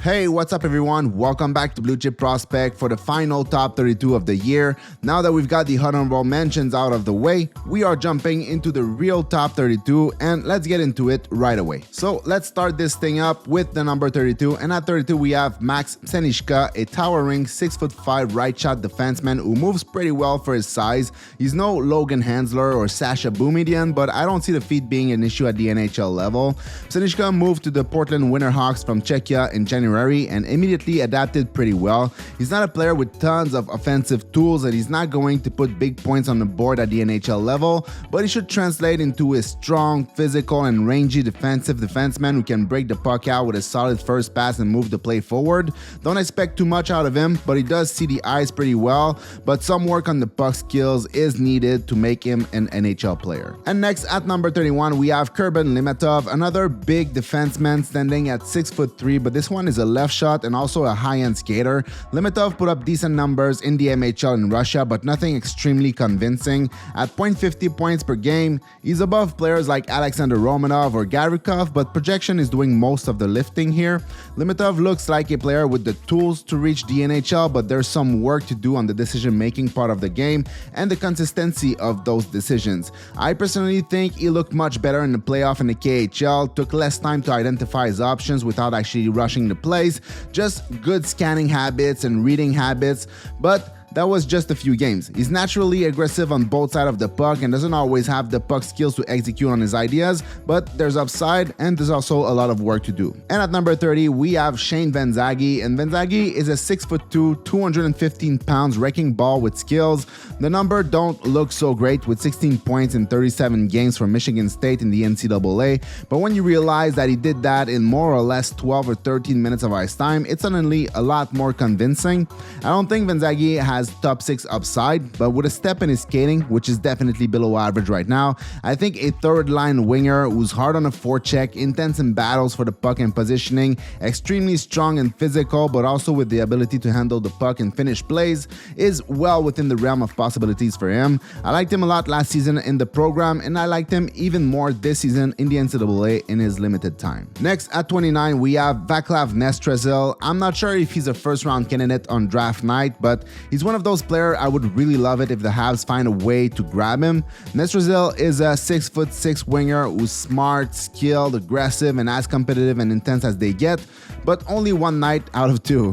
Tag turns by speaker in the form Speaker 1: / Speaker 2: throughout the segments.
Speaker 1: Hey, what's up everyone? Welcome back to Blue Chip Prospect for the final top 32 of the year. Now that we've got the honorable mentions out of the way, we are jumping into the real top 32 and let's get into it right away. So let's start this thing up with the number 32, and at 32 we have Max Senishka, a towering 6'5" right shot defenseman who moves pretty well for his size. He's no Logan Hensler or Sasha Boumedian, but I don't see the feet being an issue at the NHL level. Senishka moved to the Portland Winterhawks from Czechia in January and immediately adapted pretty well. He's not a player with tons of offensive tools and he's not going to put big points on the board at the NHL level, but he should translate into a strong, physical and rangy defensive defenseman who can break the puck out with a solid first pass and move the play forward. Don't expect too much out of him, but he does see the ice pretty well, but some work on the puck skills is needed to make him an NHL player. And next at number 31 we have Kerban Limitov, another big defenseman standing at 6'3", but this one is a left shot and also a high-end skater. Limitov put up decent numbers in the MHL in Russia, but nothing extremely convincing. At .50 points per game, he's above players like Alexander Romanov or Garikov, but projection is doing most of the lifting here. Limitov looks like a player with the tools to reach the NHL, but there's some work to do on the decision-making part of the game and the consistency of those decisions. I personally think he looked much better in the playoff in the KHL, took less time to identify his options without actually rushing the plays, just good scanning habits and reading habits, but that was just a few games. He's naturally aggressive on both sides of the puck and doesn't always have the puck skills to execute on his ideas, but there's upside and there's also a lot of work to do. And at number 30, we have Shane VanZyl, and VanZyl is a 6'2", 215 pounds wrecking ball with skills. The number don't look so great with 16 points in 37 games for Michigan State in the NCAA, but when you realize that he did that in more or less 12 or 13 minutes of ice time, it's suddenly a lot more convincing. I don't think VanZyl has top 6 upside, but with a step in his skating, which is definitely below average right now, I think a third line winger who's hard on a forecheck, intense in battles for the puck and positioning, extremely strong and physical, but also with the ability to handle the puck and finish plays, is well within the realm of possibilities for him. I liked him a lot last season in the program, and I liked him even more this season in the NCAA in his limited time. Next at 29, we have Vladislav Nestrasil. I'm not sure if he's a first round candidate on draft night, but he's one of those players I would really love it if the Habs find a way to grab him. Nestrasil is a 6'6" winger who's smart, skilled, aggressive, and as competitive and intense as they get, but only one night out of 2.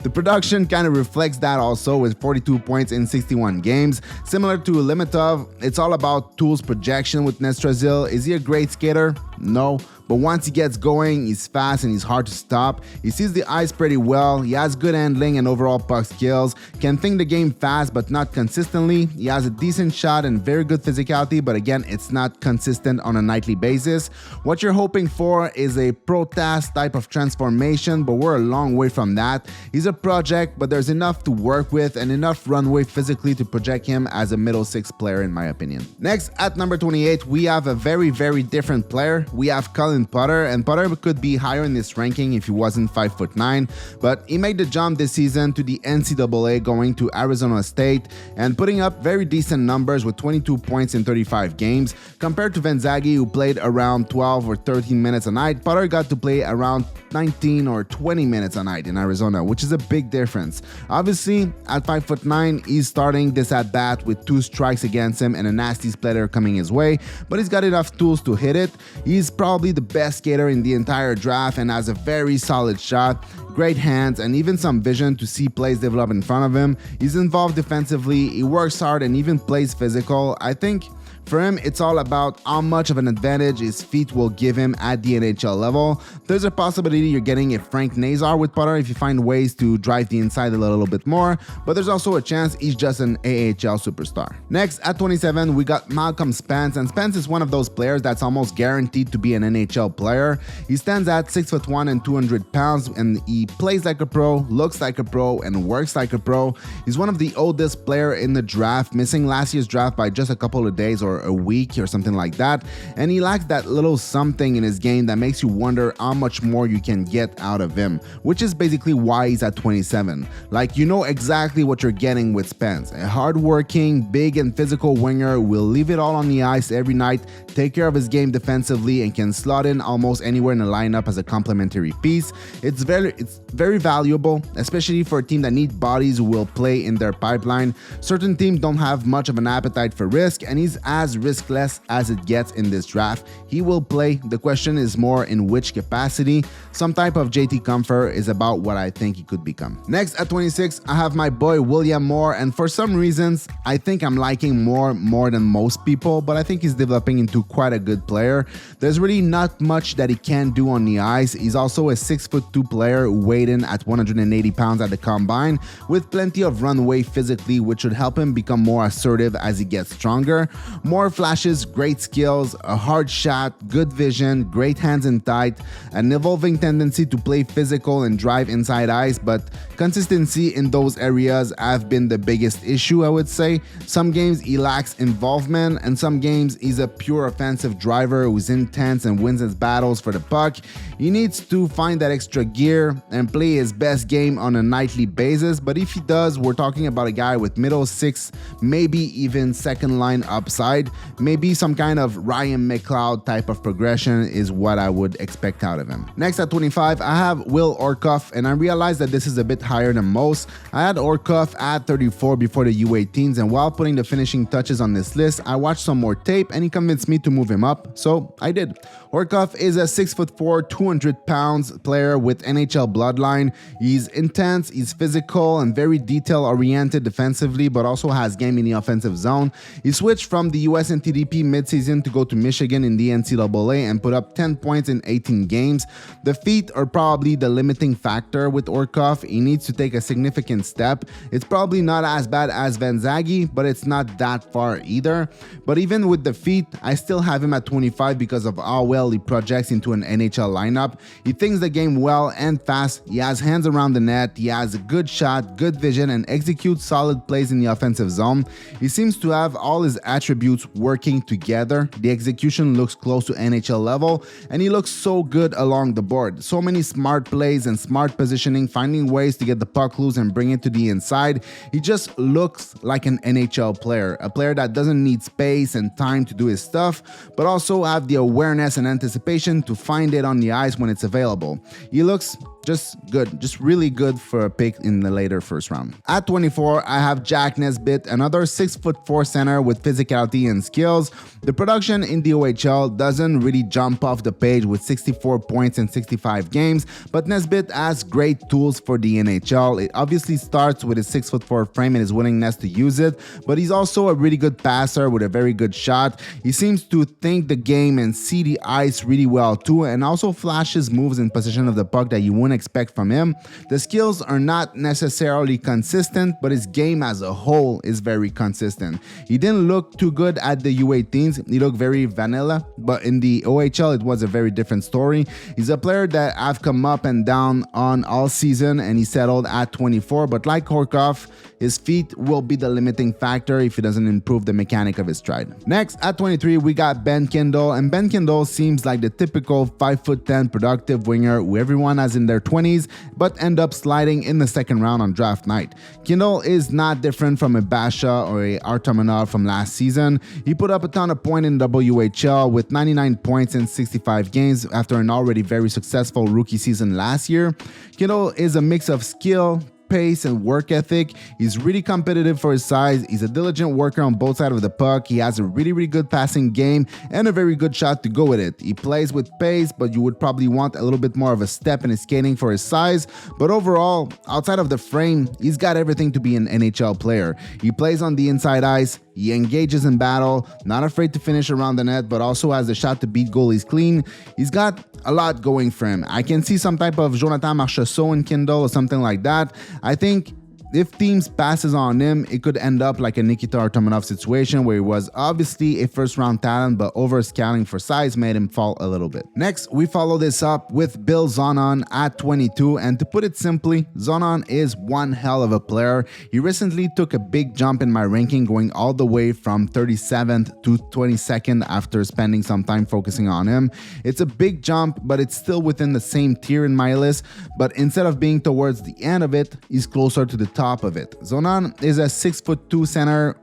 Speaker 1: The production kind of reflects that also, with 42 points in 61 games. Similar to Limitov, it's all about tools projection with Nestrasil. Is he a great skater? No. But once he gets going, he's fast and he's hard to stop. He sees the ice pretty well, he has good handling and overall puck skills, can think the game fast but not consistently. He has a decent shot and very good physicality, but again, it's not consistent on a nightly basis. What you're hoping for is a Protas type of transformation, but we're a long way from that. He's a project, but there's enough to work with and enough runway physically to project him as a middle 6 player in my opinion. Next, at number 28, we have a very different player. We have Colin Potter, and Potter could be higher in this ranking if he wasn't 5'9", but he made the jump this season to the NCAA, going to Arizona State and putting up very decent numbers with 22 points in 35 games. Compared to VanZyl, who played around 12 or 13 minutes a night, Potter got to play around 19 or 20 minutes a night in Arizona, which is a big difference. Obviously, at 5'9", he's starting this at bat with 2 strikes against him and a nasty splitter coming his way, but he's got enough tools to hit it. He's probably the best skater in the entire draft and has a very solid shot, great hands, and even some vision to see plays develop in front of him. He's involved defensively, he works hard and even plays physical. I think for him, it's all about how much of an advantage his feet will give him at the NHL level. There's a possibility you're getting a Frank Nazar with Potter if you find ways to drive the inside a little bit more, but there's also a chance he's just an AHL superstar. Next, at 27, we got Malcolm Spence, and Spence is one of those players that's almost guaranteed to be an NHL player. He stands at 6'1" and 200 pounds, and he plays like a pro, looks like a pro, and works like a pro. He's one of the oldest player in the draft, missing last year's draft by just a couple of days or or a week or something like that, and he lacks that little something in his game that makes you wonder how much more you can get out of him, which is basically why he's at 27. Like, you know exactly what you're getting with Spence, a hardworking, big and physical winger, will leave it all on the ice every night, take care of his game defensively, and can slot in almost anywhere in the lineup as a complementary piece. It's very valuable, especially for a team that needs bodies who will play in their pipeline. Certain teams don't have much of an appetite for risk, and he's as riskless as it gets in this draft. He will play. The question is more in which capacity. Some type of JT Comfort is about what I think he could become. Next, at 26, I have my boy William Moore, and for some reasons, I think I'm liking Moore more than most people, but I think he's developing into quite a good player. There's really not much that he can do on the ice. He's also a 6'2" player who weighed in at 180 pounds at the combine, with plenty of runway physically, which should help him become more assertive as he gets stronger. Moore flashes great skills, a hard shot, good vision, great hands in tight, an evolving tendency to play physical and drive inside ice, but consistency in those areas have been the biggest issue, I would say. Some games he lacks involvement, and some games he's a pure offensive driver who's intense and wins his battles for the puck. He needs to find that extra gear and play his best game on a nightly basis, but if he does, we're talking about a guy with middle six, maybe even second line upside. Maybe some kind of Ryan McLeod type of progression is what I would expect out of him. Next, at 25, I have Will Oruff, and I realized that this is a bit higher than most. I had Oruff at 34 before the U18s, and while putting the finishing touches on this list, I watched some more tape and he convinced me to move him up, so I did. Oruff is a 6'4", 200 pounds player with NHL bloodline. He's intense, he's physical and very detail-oriented defensively, but also has game in the offensive zone. He switched from the US NTDP midseason to go to Michigan in the NCAA and put up 10 points in 18 games. The feet are probably the limiting factor with Oruff. He needs to take a significant step. It's probably not as bad as VanZyl, but it's not that far either. But even with the feet, I still have him at 25 because of how well he projects into an NHL lineup. He thinks the game well and fast. He has hands around the net. He has a good shot, good vision, and executes solid plays in the offensive zone. He seems to have all his attributes working together. The execution looks close to NHL level, and he looks so good along the board. So many smart plays and smart positioning, finding ways to get the puck loose and bring it to the inside. He just looks like an NHL player, a player that doesn't need space and time to do his stuff, but also have the awareness and anticipation to find it on the ice when it's available. He looks just good, just really good for a pick in the later first round. At 24, I have Jack Nesbit, another 6'4" center with physicality and skills. The production in the OHL doesn't really jump off the page with 64 points in 65 games, but Nesbit has great tools for the NHL. It obviously starts with his 6'4" frame and his willingness to use it, but he's also a really good passer with a very good shot. He seems to think the game and see the ice really well too, and also flashes moves in possession of the puck that you wouldn't expect from him. The skills are not necessarily consistent, but his game as a whole is very consistent. He didn't look too good at the U18s. He looked very vanilla, but in the OHL it was a very different story. He's a player that I've come up and down on all season, and he settled at 24, but like Oruff, his feet will be the limiting factor if he doesn't improve the mechanic of his stride. Next, at 23, we got Ben Kindle, and Ben Kindle seems like the typical 5'10" productive winger who everyone has in their 20s, but end up sliding in the second round on draft night. Kindle is not different from a Basha or a Artamanov from last season. He put up a ton of points in WHL with 99 points in 65 games after an already very successful rookie season last year. Kindle is a mix of skill, pace, and work ethic. He's really competitive for his size. He's a diligent worker on both sides of the puck. He has a really good passing game and a very good shot to go with it. He plays with pace, but you would probably want a little bit more of a step in his skating for his size. But overall, outside of the frame, he's got everything to be an NHL player. He plays on the inside ice. He engages in battle, not afraid to finish around the net, but also has the shot to beat goalies clean. He's got a lot going for him. I can see some type of Jonathan Marchessault in Kindle or something like that. I think if teams passes on him, it could end up like a Nikita Artemonov situation where he was obviously a first-round talent, but over-scouting for size made him fall a little bit. Next, we follow this up with Bill Zanon at 22, and to put it simply, Zanon is one hell of a player. He recently took a big jump in my ranking, going all the way from 37th to 22nd after spending some time focusing on him. It's a big jump, but it's still within the same tier in my list, but instead of being towards the end of it, he's closer to the top of it. Zanon is a 6'2" center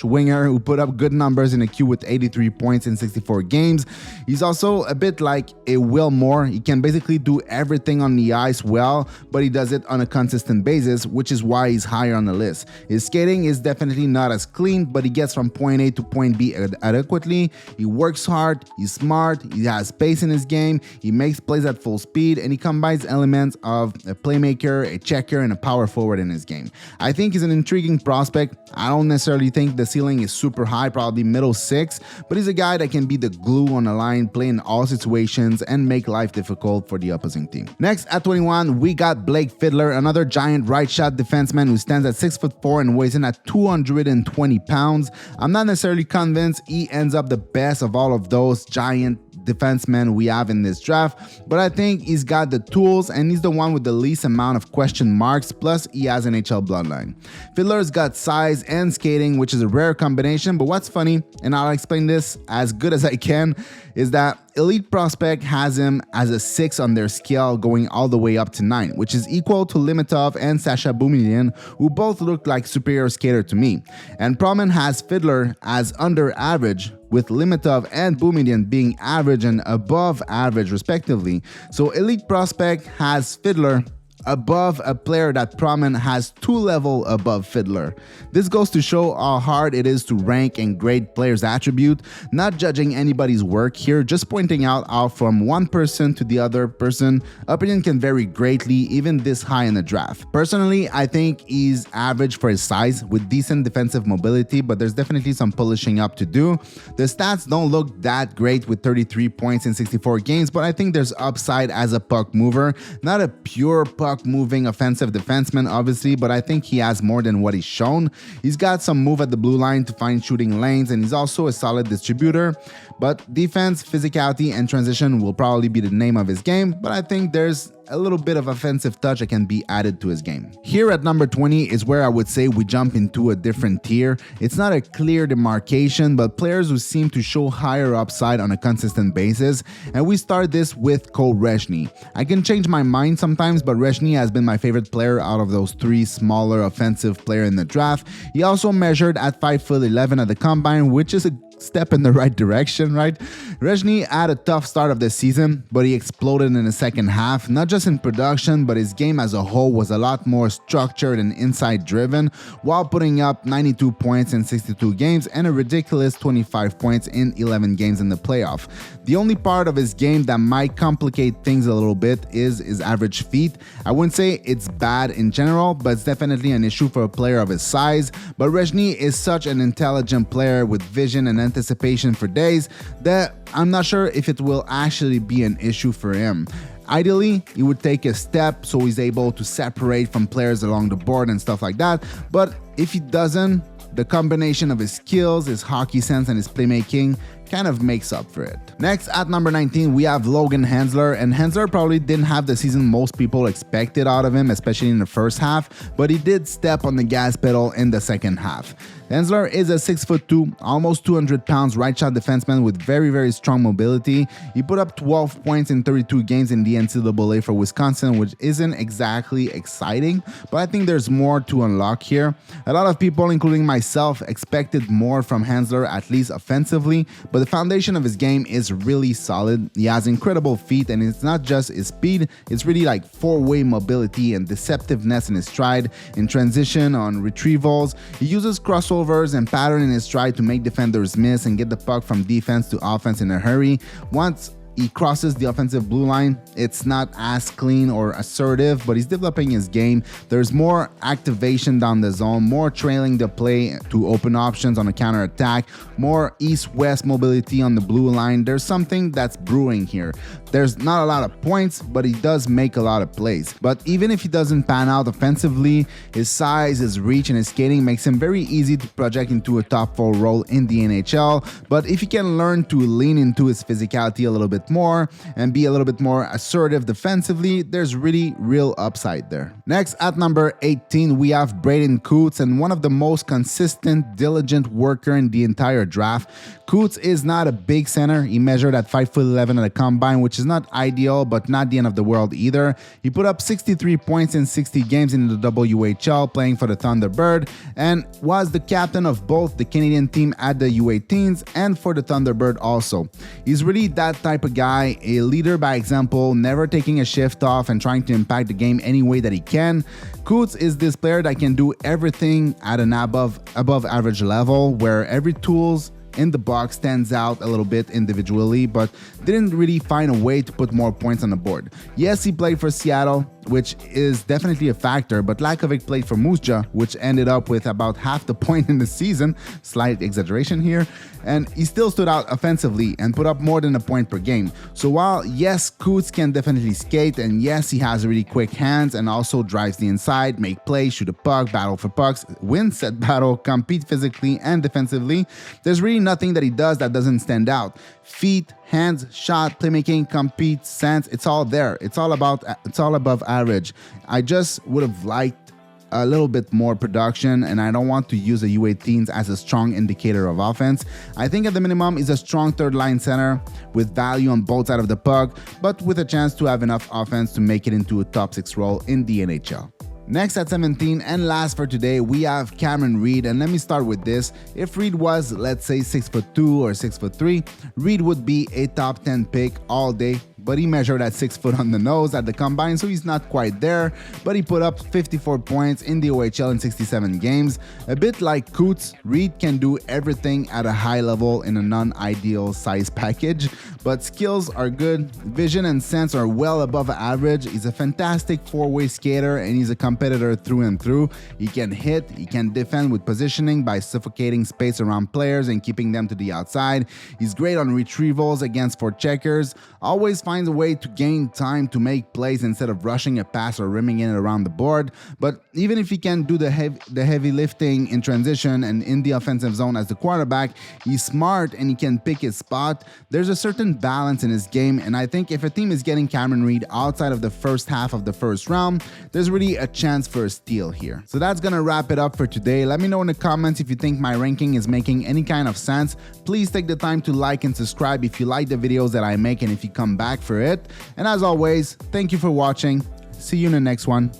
Speaker 1: / winger who put up good numbers in a queue with 83 points in 64 games. He's also a bit like a Will Moore. He can basically do everything on the ice well, but he does it on a consistent basis, which is why he's higher on the list. His skating is definitely not as clean, but he gets from point A to point B adequately. He works hard, he's smart, he has pace in his game, he makes plays at full speed, and he combines elements of a playmaker, a checker, and a power forward in his game. I think he's an intriguing prospect. I don't necessarily think the ceiling is super high, probably middle 6, but he's a guy that can be the glue on the line, play in all situations, and make life difficult for the opposing team. Next, at 21, we got Blake Fedler, another giant right-shot defenseman who stands at 6'4" and weighs in at 220 pounds. I'm not necessarily convinced he ends up the best of all of those giant defensemen we have in this draft, but I think he's got the tools and he's the one with the least amount of question marks, plus he has an NHL bloodline. Fedler's got size and skating, which is a rare combination, but what's funny, and I'll explain this as good as I can, is that Elite Prospect has him as a 6 on their scale, going all the way up to 9, which is equal to Limitov and Sasha Boumedienne, who both look like superior skater to me. And Promen has Fedler as under average, with Limitov and Boumedienne being average and above average respectively. So Elite Prospect has Fedler above a player that Promen has 2 levels above Fedler. This goes to show how hard it is to rank and grade players' attribute, not judging anybody's work here, just pointing out how from one person to the other person, opinion can vary greatly even this high in the draft. Personally, I think he's average for his size with decent defensive mobility, but there's definitely some polishing up to do. The stats don't look that great with 33 points in 64 games, but I think there's upside as a puck mover, not a pure puck moving offensive defenseman obviously, but I think he has more than what he's shown. He's got some move at the blue line to find shooting lanes, and he's also a solid distributor, but defense, physicality, and transition will probably be the name of his game, but I think there's a little bit of offensive touch that can be added to his game. Here at number 20 is where I would say we jump into a different tier. It's not a clear demarcation, but players who seem to show higher upside on a consistent basis, and we start this with Cole Rezhny. I can change my mind sometimes, but Rezhny has been my favorite player out of those 3 smaller offensive players in the draft. He also measured at 5'11" at the combine, which is a step in the right direction, right? Rezhny had a tough start of the season, but he exploded in the second half, not just in production, but his game as a whole was a lot more structured and inside driven, while putting up 92 points in 62 games and a ridiculous 25 points in 11 games in the playoff. The only part of his game that might complicate things a little bit is his average feet. I wouldn't say it's bad in general, but it's definitely an issue for a player of his size. But Rezhny is such an intelligent player with vision and anticipation for days that I'm not sure if it will actually be an issue for him. Ideally, he would take a step so he's able to separate from players along the board and stuff like that, but if he doesn't, the combination of his skills, his hockey sense, and his playmaking kind of makes up for it. Next, at number 19, we have Logan Hensler, and Hensler probably didn't have the season most people expected out of him, especially in the first half, but he did step on the gas pedal in the second half. Hensler is a 6'2", almost 200 pounds right-shot defenseman with very strong mobility. He put up 12 points in 32 games in the NCAA for Wisconsin, which isn't exactly exciting, but I think there's more to unlock here. A lot of people, including myself, expected more from Hensler, at least offensively, but the foundation of his game is really solid. He has incredible feet, and it's not just his speed, it's really like 4-way mobility and deceptiveness in his stride, in transition, on retrievals. He uses crossovers and pattern in his stride to make defenders miss and get the puck from defense to offense in a hurry. Once he crosses the offensive blue line, it's not as clean or assertive, but he's developing his game. There's more activation down the zone, more trailing the play to open options on a counter attack, more east-west mobility on the blue line. There's something that's brewing here. There's not a lot of points, but he does make a lot of plays. But even if he doesn't pan out offensively, his size, his reach, and his skating makes him very easy to project into a top 4 role in the NHL. But if he can learn to lean into his physicality a little bit more and be a little bit more assertive defensively, there's really real upside there. Next, at number 18, we have Braden Coots, and one of the most consistent, diligent worker in the entire draft. Coots is not a big center. He measured at 5'11" at a combine, which is not ideal, but not the end of the world either. He put up 63 points in 60 games in the WHL, playing for the Thunderbird, and was the captain of both the Canadian team at the U18s and for the Thunderbird also. He's really that type of guy, a leader by example, never taking a shift off and trying to impact the game any way that he can. Coots is this player that can do everything at an above average level, where every tools in the box stands out a little bit individually, but didn't really find a way to put more points on the board. Yes, he played for Seattle, which is definitely a factor, but Lakovic played for Moose Jaw, which ended up with about half the point in the season, slight exaggeration here, and he still stood out offensively and put up more than a point per game. So while yes, Coots can definitely skate, and yes, he has really quick hands and also drives the inside, make plays, shoot a puck, battle for pucks, win set battle, compete physically and defensively, there's really nothing that he does that doesn't stand out. Feet, hands, shot, playmaking, compete, sense, it's all there. It's all above average. I just would have liked a little bit more production, and I don't want to use the U18s as a strong indicator of offense. I think at the minimum he's a strong third line center with value on both sides of the puck, but with a chance to have enough offense to make it into a top 6 role in the NHL. Next at 17 and last for today, we have Cameron Reid, and let me start with this. If Reid was, let's say, 6'2" or 6'3", Reid would be a top 10 pick all day, but he measured at 6 foot on the nose at the combine, so he's not quite there, but he put up 54 points in the OHL in 67 games. A bit like Coots, Reid can do everything at a high level in a non-ideal size package, but skills are good, vision and sense are well above average. He's a fantastic four-way skater, and he's a competitor through and through. He can hit, he can defend with positioning by suffocating space around players and keeping them to the outside. He's great on retrievals against forecheckers, always finds a way to gain time to make plays instead of rushing a pass or rimming it around the board. But even if he can do the heavy lifting in transition and in the offensive zone as the quarterback, he's smart and he can pick his spot. There's a certain balance in his game, and I think if a team is getting Cameron Reid outside of the first half of the first round, there's really a chance for a steal here. So that's gonna wrap it up for today. Let me know in the comments if you think my ranking is making any kind of sense. Please take the time to like and subscribe if you like the videos that I make and if you come back for it. And as always, thank you for watching. See you in the next one.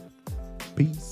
Speaker 1: Peace.